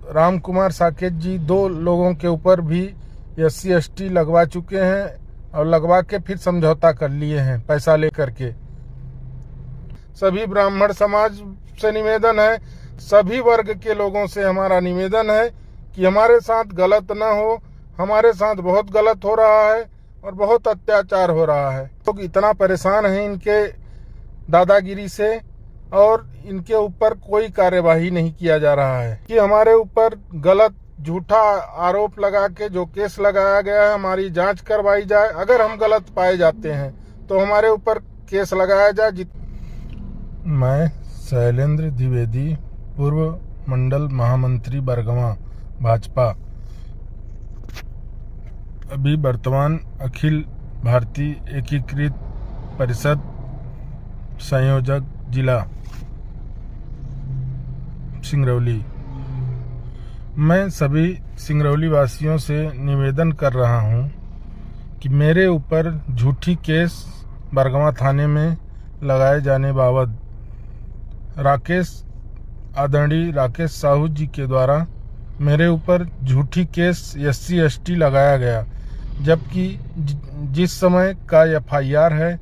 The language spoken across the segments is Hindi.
राम कुमार साकेत जी 2 लोगों के ऊपर भी SC/ST लगवा चुके हैं और लगवा के फिर समझौता कर लिए हैं पैसा लेकर के। सभी ब्राह्मण समाज से निवेदन है, सभी वर्ग के लोगों से हमारा निवेदन है कि हमारे साथ गलत न हो। हमारे साथ बहुत गलत हो रहा है और बहुत अत्याचार हो रहा है। लोग इतना परेशान हैं इनके दादागिरी से और इनके ऊपर कोई कार्यवाही नहीं किया जा रहा है कि हमारे ऊपर गलत झूठा आरोप लगा के जो केस लगाया गया है हमारी जांच करवाई जाए। अगर हम गलत पाए जाते हैं तो हमारे ऊपर केस लगाया जाए। मैं शैलेंद्र द्विवेदी, पूर्व मंडल महामंत्री बरगवां भाजपा, अभी वर्तमान अखिल भारतीय एकीकृत परिषद संयोजक जिला सिंगरौली। मैं सभी सिंगरौली वासियों से निवेदन कर रहा हूं कि मेरे ऊपर झूठी केस बरगवां थाने में लगाए जाने बाबत आदरणीय राकेश साहू जी के द्वारा मेरे ऊपर झूठी केस SC/ST लगाया गया, जबकि जिस समय का FIR है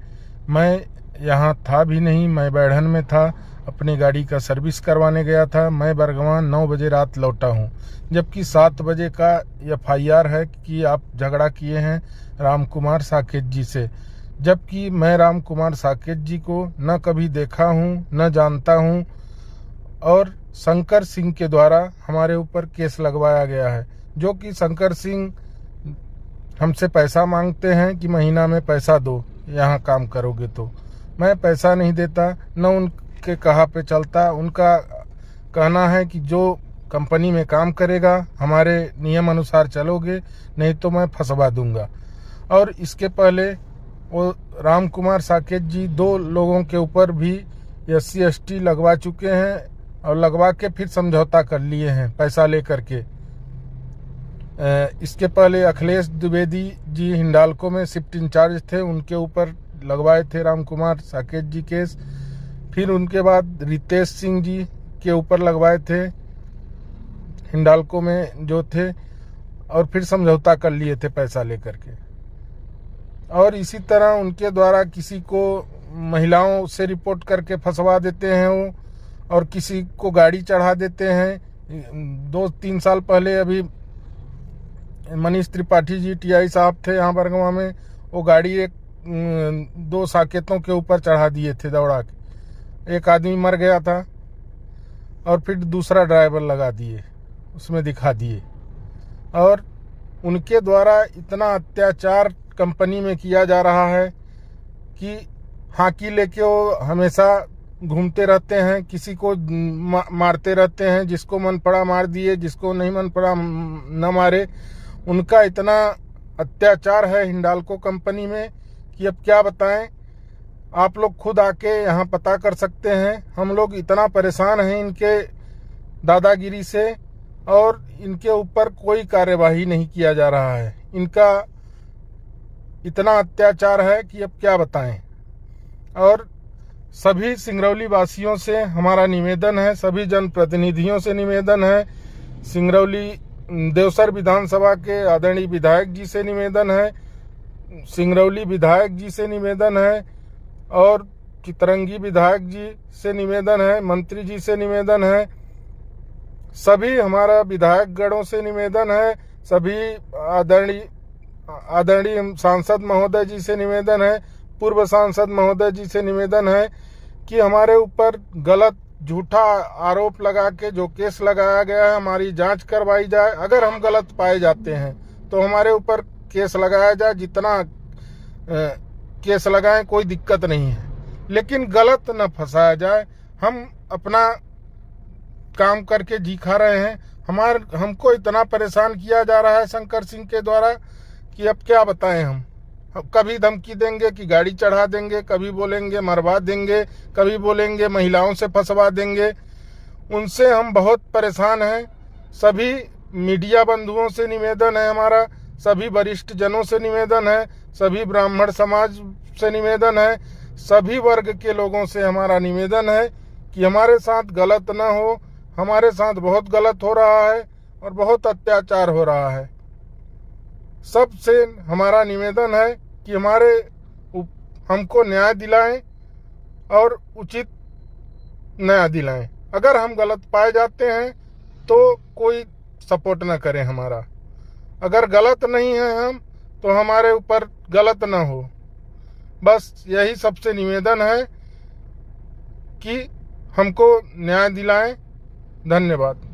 मैं यहाँ था भी नहीं। मैं बैढ़न में था, अपनी गाड़ी का सर्विस करवाने गया था। मैं बरगवां 9 बजे रात लौटा हूँ, जबकि 7 बजे का FIR है कि आप झगड़ा किए हैं राम कुमार साकेत जी से, जबकि मैं राम कुमार साकेत जी को न कभी देखा हूँ न जानता हूँ। और शंकर सिंह के द्वारा हमारे ऊपर केस लगवाया गया है, जो कि शंकर सिंह हमसे पैसा मांगते हैं कि महीना में पैसा दो, यहाँ काम करोगे तो। मैं पैसा नहीं देता, न उनके कहा पे चलता। उनका कहना है कि जो कंपनी में काम करेगा हमारे नियम अनुसार चलोगे, नहीं तो मैं फंसवा दूंगा। और इसके पहले वो राम कुमार साकेत जी 2 लोगों के ऊपर भी SC/ST लगवा चुके हैं और लगवा के फिर समझौता कर लिए हैं पैसा लेकर के। इसके पहले अखिलेश द्विवेदी जी हिंडाल्को में शिफ्ट इंचार्ज थे, उनके ऊपर लगवाए थे राम कुमार साकेत जी केस। फिर उनके बाद रितेश सिंह जी के ऊपर लगवाए थे हिंडाल्को में जो थे, और फिर समझौता कर लिए थे पैसा लेकर के। और इसी तरह उनके द्वारा किसी को महिलाओं से रिपोर्ट करके फंसवा देते हैं वो, और किसी को गाड़ी चढ़ा देते हैं। 2-3 साल पहले अभी मनीष त्रिपाठी जी TI साहब थे यहाँ बरगवां में, वो गाड़ी 2 साकेतों के ऊपर चढ़ा दिए थे दौड़ा के। एक आदमी मर गया था और फिर दूसरा ड्राइवर लगा दिए, उसमें दिखा दिए। और उनके द्वारा इतना अत्याचार कंपनी में किया जा रहा है कि हाकी लेके वो हमेशा घूमते रहते हैं, किसी को मारते रहते हैं, जिसको मन पड़ा मार दिए, जिसको नहीं मन पड़ा न मारे। उनका इतना अत्याचार है हिंडाल्को कंपनी में कि अब क्या बताएं। आप लोग खुद आके यहाँ पता कर सकते हैं। हम लोग इतना परेशान हैं इनके दादागिरी से और इनके ऊपर कोई कार्यवाही नहीं किया जा रहा है। इनका इतना अत्याचार है कि अब क्या बताएं। और सभी सिंगरौली वासियों से हमारा निवेदन है, सभी जनप्रतिनिधियों से निवेदन है, सिंगरौली देवसर विधानसभा के आदरणीय विधायक जी से निवेदन है, सिंगरौली विधायक जी से निवेदन है, और चितरंगी विधायक जी से निवेदन है, मंत्री जी से निवेदन है, सभी हमारा विधायक गणों से निवेदन है, सभी आदरणीय सांसद महोदय जी से निवेदन है, पूर्व सांसद महोदय जी से निवेदन है कि हमारे ऊपर गलत झूठा आरोप लगा के जो केस लगाया गया है हमारी जांच करवाई जाए। अगर हम गलत पाए जाते हैं तो हमारे ऊपर केस लगाया जाए। जितना केस लगाएं कोई दिक्कत नहीं है, लेकिन गलत न फंसाया जाए। हम अपना काम करके जी खा रहे हैं, हमको इतना परेशान किया जा रहा है शंकर सिंह के द्वारा कि अब क्या बताएं। हम कभी धमकी देंगे कि गाड़ी चढ़ा देंगे, कभी बोलेंगे मरवा देंगे, कभी बोलेंगे महिलाओं से फंसवा देंगे। उनसे हम बहुत परेशान हैं। सभी मीडिया बंधुओं से निवेदन है हमारा, सभी वरिष्ठ जनों से निवेदन है, सभी ब्राह्मण समाज से निवेदन है, सभी वर्ग के लोगों से हमारा निवेदन है कि हमारे साथ गलत न हो। हमारे साथ बहुत गलत हो रहा है और बहुत अत्याचार हो रहा है। सबसे हमारा निवेदन है कि हमको न्याय दिलाएं और उचित न्याय दिलाएं। अगर हम गलत पाए जाते हैं तो कोई सपोर्ट ना करे हमारा। अगर गलत नहीं है हम, तो हमारे ऊपर गलत ना हो। बस यही सबसे निवेदन है कि हमको न्याय दिलाएं। धन्यवाद।